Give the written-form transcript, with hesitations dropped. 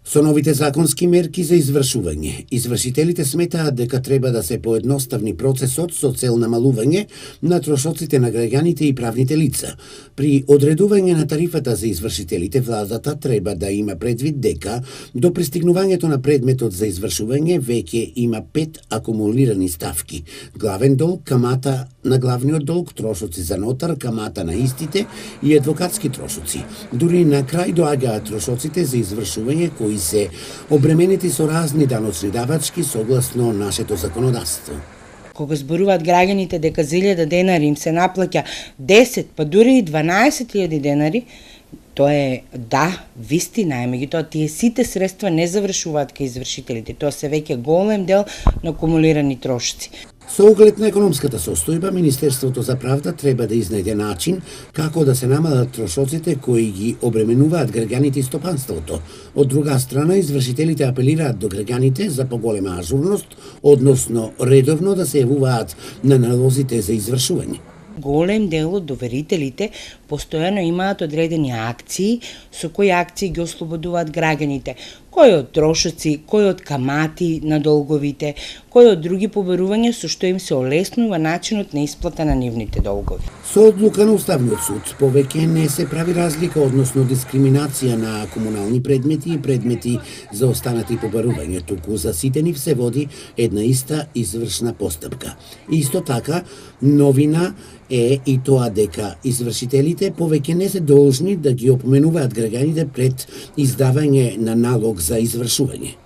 Со новите законски мерки за извршување, извршителите сметаат дека треба да се поедноставни процесот со цел намалување на трошоците на граѓаните и правните лица. При одредување на тарифата за извршителите, владата треба да има предвид дека до пристигнувањето на предметот за извршување веќе има 5 акумулирани ставки: главен долг, камата на главниот долг, трошоци за нотар, камата на истите и адвокатски трошоци. Дури на крај доаѓаат трошоците за извршување кои се обременети со разни даночни давачки согласно нашето законодавство. Кога зборуваат граѓаните дека за 1000 денари им се наплаќа 10, па дури и 12.000 денари, тоа е, да, вистина е, меѓутоа тие сите средства не завршуваат кај извршителите, тоа се веќе голем дел на акумулирани трошоци. Со оглед на економската состојба, Министерството за правда треба да изнајде начин како да се намалат трошоците кои ги обременуваат граѓаните и стопанството. Од друга страна, извршителите апелираат до граѓаните за поголема ажурност, односно редовно да се јавуваат на налозите за извршување. Голем дел од доверителите постојано имаат одредени акции, со кои акции ги ослободуваат граѓаните, кои од трошоци, кои од камати на долговите, кои од други побарувања со што им се олеснува начинот на исплата на нивните долгови. Со одлука на Уставниот суд повеќе не се прави разлика, односно дискриминација на комунални предмети и предмети за останати побарувања, туку за сите нив се води една иста извршна постапка. Исто така, новина е и тоа дека извршителите повеќе не се должни да ги опоменуваат граѓаните пред издавање на налог за извршување.